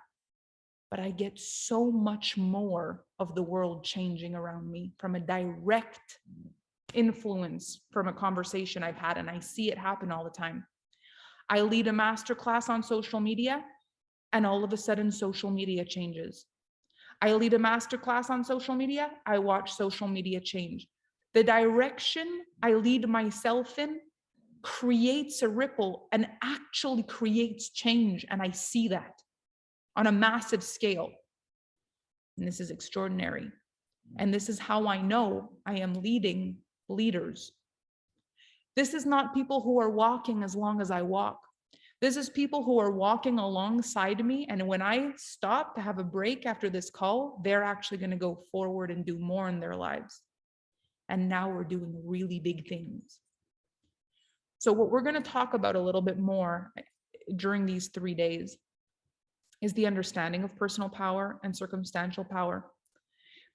but I get so much more of the world changing around me from a direct influence from a conversation I've had, and I see it happen all the time. I lead a masterclass on social media, and all of a sudden social media changes. I lead a masterclass on social media, I watch social media change. The direction I lead myself in creates a ripple and actually creates change, and I see that on a massive scale. And this is extraordinary. And this is how I know I am leading leaders. This is not people who are walking as long as I walk. This is people who are walking alongside me, and when I stop to have a break after this call, they're actually going to go forward and do more in their lives. And now we're doing really big things. So what we're going to talk about a little bit more during these 3 days is the understanding of personal power and circumstantial power,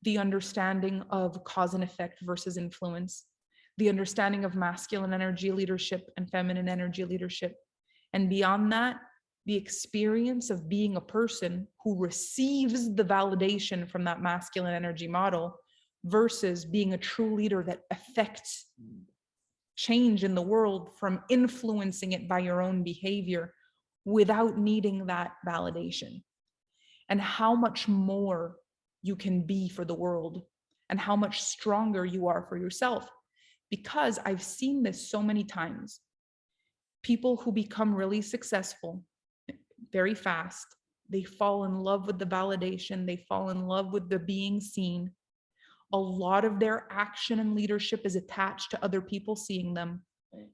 the understanding of cause and effect versus influence, the understanding of masculine energy leadership and feminine energy leadership. And beyond that, the experience of being a person who receives the validation from that masculine energy model versus being a true leader that affects change in the world from influencing it by your own behavior without needing that validation. And how much more you can be for the world, and how much stronger you are for yourself. Because I've seen this so many times. People who become really successful very fast, they fall in love with the validation, they fall in love with the being seen. A lot of their action and leadership is attached to other people seeing them.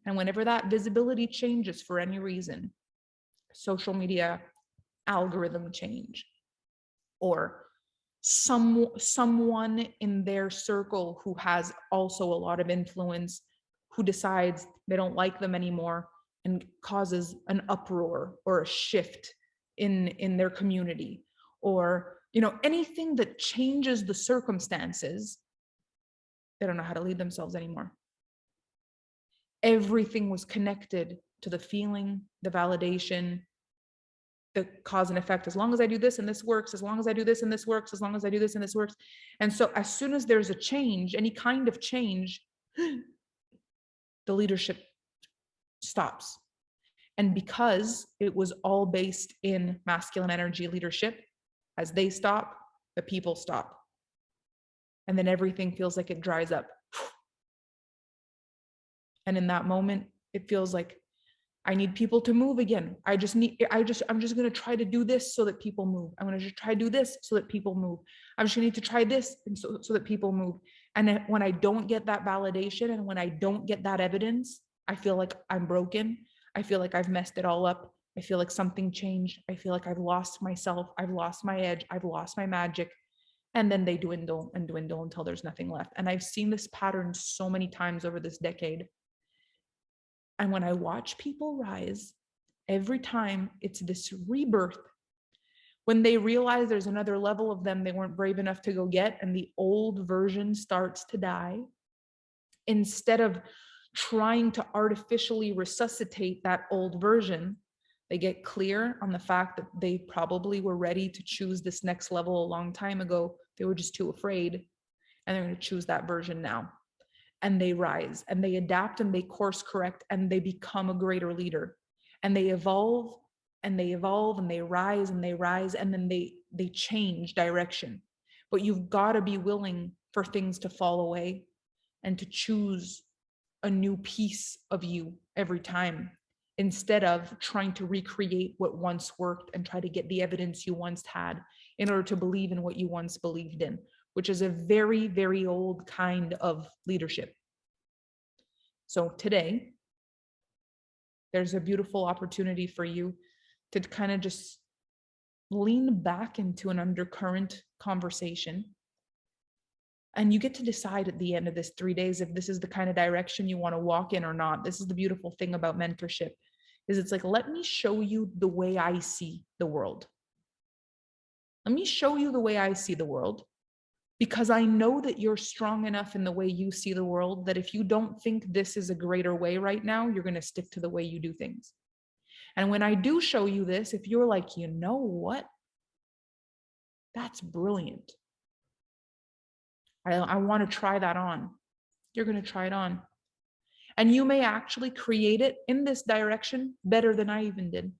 And whenever that visibility changes for any reason, social media algorithm change, or someone in their circle who has also a lot of influence, who decides they don't like them anymore and causes an uproar or a shift in their community, or anything that changes the circumstances, they don't know how to lead themselves anymore. Everything was connected to the feeling, the validation, the cause and effect. As long as I do this and this works, as long as I do this and this works, as long as I do this and this works. And so as soon as there's a change, any kind of change, the leadership stops. And because it was all based in masculine energy leadership, as they stop, the people stop. And then everything feels like it dries up. And in that moment, it feels like I need people to move again. I'm just going to try to do this so that people move. I'm going to just try to do this so that people move. I'm just going to need to try this so that people move. And then when I don't get that validation, and when I don't get that evidence, I feel like I'm broken. I feel like I've messed it all up. I feel like something changed. I feel like I've lost myself. I've lost my edge. I've lost my magic. And then they dwindle and dwindle until there's nothing left. And I've seen this pattern so many times over this decade. And when I watch people rise, every time it's this rebirth. When they realize there's another level of them they weren't brave enough to go get, and the old version starts to die, instead of trying to artificially resuscitate that old version, they get clear on the fact that they probably were ready to choose this next level a long time ago. They were just too afraid, and they're going to choose that version now. And they rise and they adapt and they course correct and they become a greater leader, and they evolve and they evolve and they rise and they rise, and then they change direction. But you've got to be willing for things to fall away and to choose a new piece of you every time, instead of trying to recreate what once worked and try to get the evidence you once had. in order to believe in what you once believed in, which is a very, very old kind of leadership. So today, there's a beautiful opportunity for you to kind of just lean back into an undercurrent conversation. And you get to decide at the end of this 3 days if this is the kind of direction you want to walk in or not. This is the beautiful thing about mentorship, is it's like, let me show you the way I see the world. Let me show you the way I see the world, because I know that you're strong enough in the way you see the world that if you don't think this is a greater way right now, you're going to stick to the way you do things. And when I do show you this, if you're like, you know what? That's brilliant. I want to try that on. You're going to try it on. And you may actually create it in this direction better than I even did.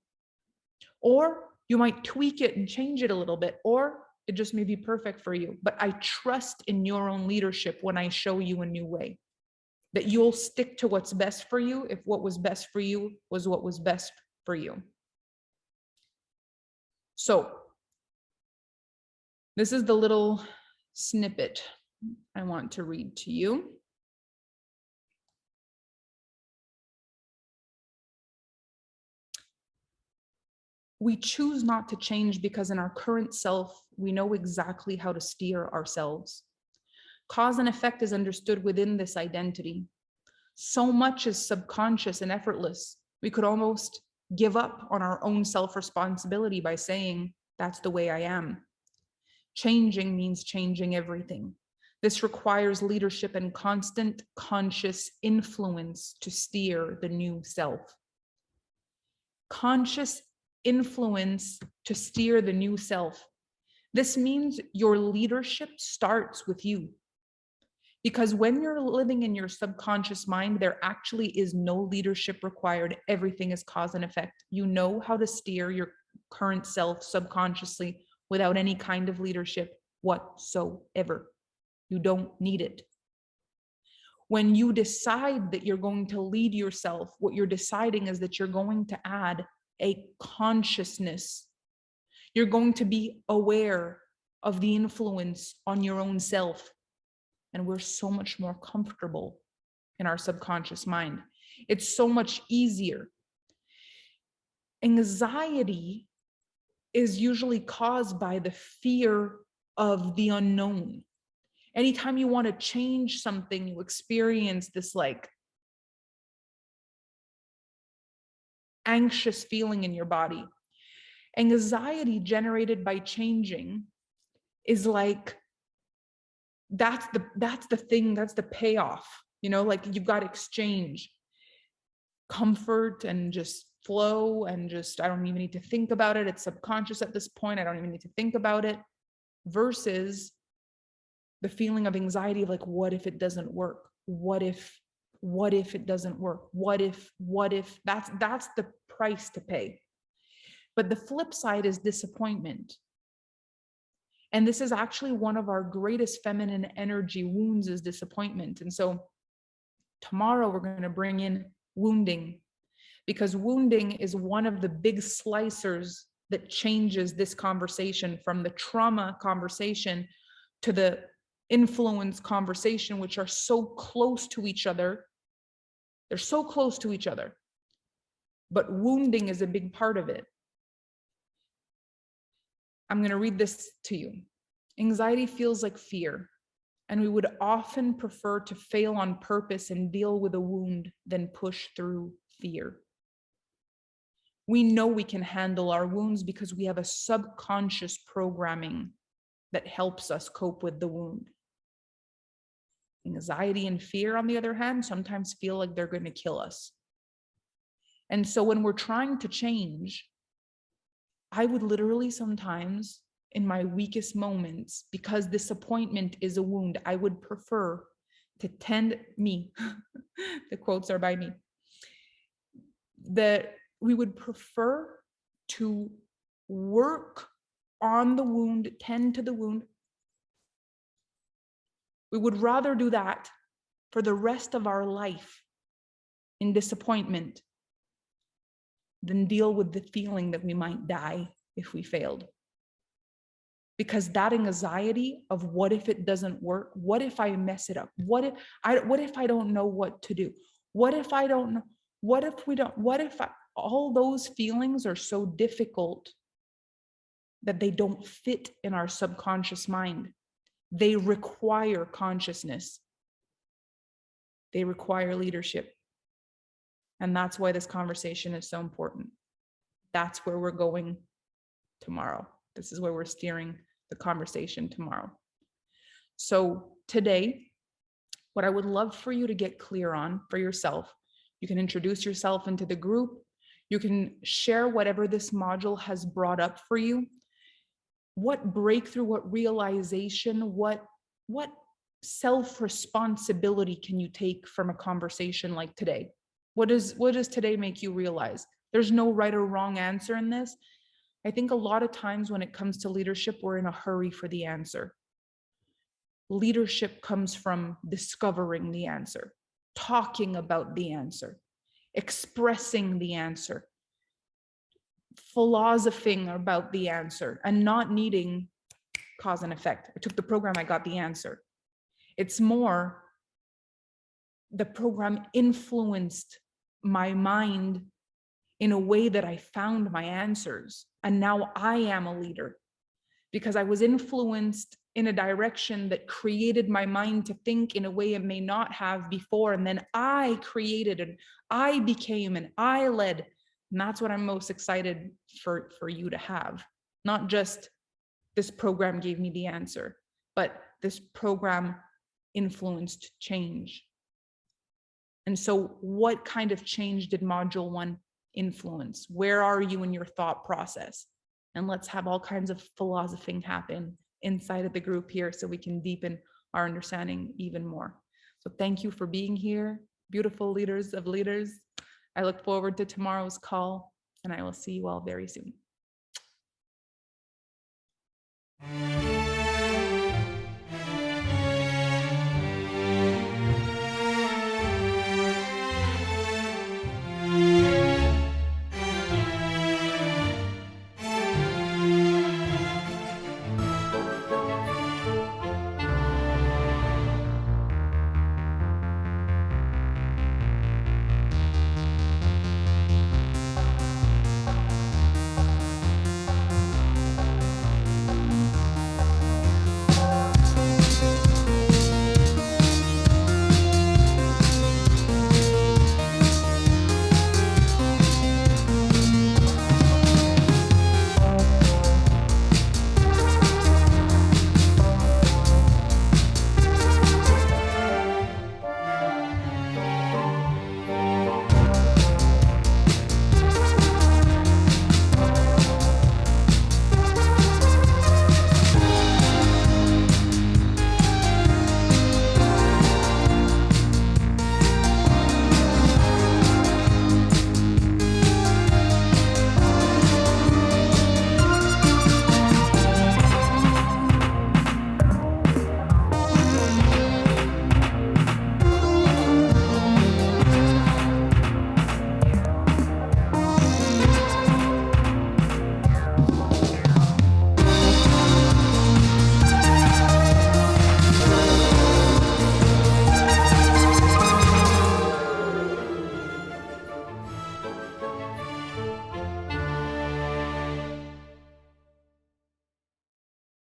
Or you might tweak it and change it a little bit, or it just may be perfect for you. But I trust in your own leadership when I show you a new way, that you'll stick to what's best for you if what was best for you was what was best for you. So this is the little snippet I want to read to you. We choose not to change because in our current self, we know exactly how to steer ourselves. Cause and effect is understood within this identity. So much is subconscious and effortless. We could almost give up on our own self-responsibility by saying, that's the way I am. Changing means changing everything. This requires leadership and constant conscious influence to steer the new self. Conscious influence to steer the new self. This means your leadership starts with you. Because when you're living in your subconscious mind, there actually is no leadership required. Everything is cause and effect. You know how to steer your current self subconsciously without any kind of leadership whatsoever. You don't need it. When you decide that you're going to lead yourself, what you're deciding is that you're going to add a consciousness. You're going to be aware of the influence on your own self. And we're so much more comfortable in our subconscious mind. It's so much easier. Anxiety is usually caused by the fear of the unknown. Anytime you want to change something, you experience this like anxious feeling in your body. Anxiety generated by changing is like, that's the thing, that's the payoff, you know, like you've got exchange, comfort and just flow and just, I don't even need to think about it. It's subconscious at this point. I don't even need to think about it, versus the feeling of anxiety of like, what if it doesn't work? What if it doesn't work? What if, that's the price to pay. But the flip side is disappointment. And this is actually one of our greatest feminine energy wounds, is disappointment. And so tomorrow we're going to bring in wounding, because wounding is one of the big slicers that changes this conversation from the trauma conversation to the influence conversation, which are so close to each other. They're so close to each other, but wounding is a big part of it. I'm going to read this to you. Anxiety feels like fear, and we would often prefer to fail on purpose and deal with a wound than push through fear. We know we can handle our wounds because we have a subconscious programming that helps us cope with the wound. Anxiety and fear, on the other hand, sometimes feel like they're going to kill us. And so when we're trying to change, I would literally sometimes, in my weakest moments, because disappointment is a wound, I would prefer to tend me. The quotes are by me. That we would prefer to work on the wound, tend to the wound. We would rather do that for the rest of our life in disappointment than deal with the feeling that we might die if we failed. because that anxiety of what if it doesn't work? What if I mess it up? What if I don't know what to do? What if I don't know? What if we don't? All those feelings are so difficult that they don't fit in our subconscious mind. They require consciousness. They require leadership. And that's why this conversation is so important. That's where we're going tomorrow. This is where we're steering the conversation tomorrow. So today, what I would love for you to get clear on for yourself, you can introduce yourself into the group. You can share whatever this module has brought up for you. What breakthrough, what realization, what self-responsibility can you take from a conversation like today? What does today make you realize? There's no right or wrong answer in this. I think a lot of times when it comes to leadership, we're in a hurry for the answer. Leadership comes from discovering the answer, talking about the answer, expressing the answer, philosophizing about the answer, and not needing cause and effect. I took the program, I got the answer. It's more, the program influenced my mind in a way that I found my answers. And now I am a leader because I was influenced in a direction that created my mind to think in a way it may not have before. And then I created and I became and I led. And that's what I'm most excited for you to have. Not just this program gave me the answer, but this program influenced change. And so what kind of change did module 1 influence? Where are you in your thought process? And let's have all kinds of philosophizing happen inside of the group here so we can deepen our understanding even more. So thank you for being here, beautiful leaders of leaders. I look forward to tomorrow's call, and I will see you all very soon.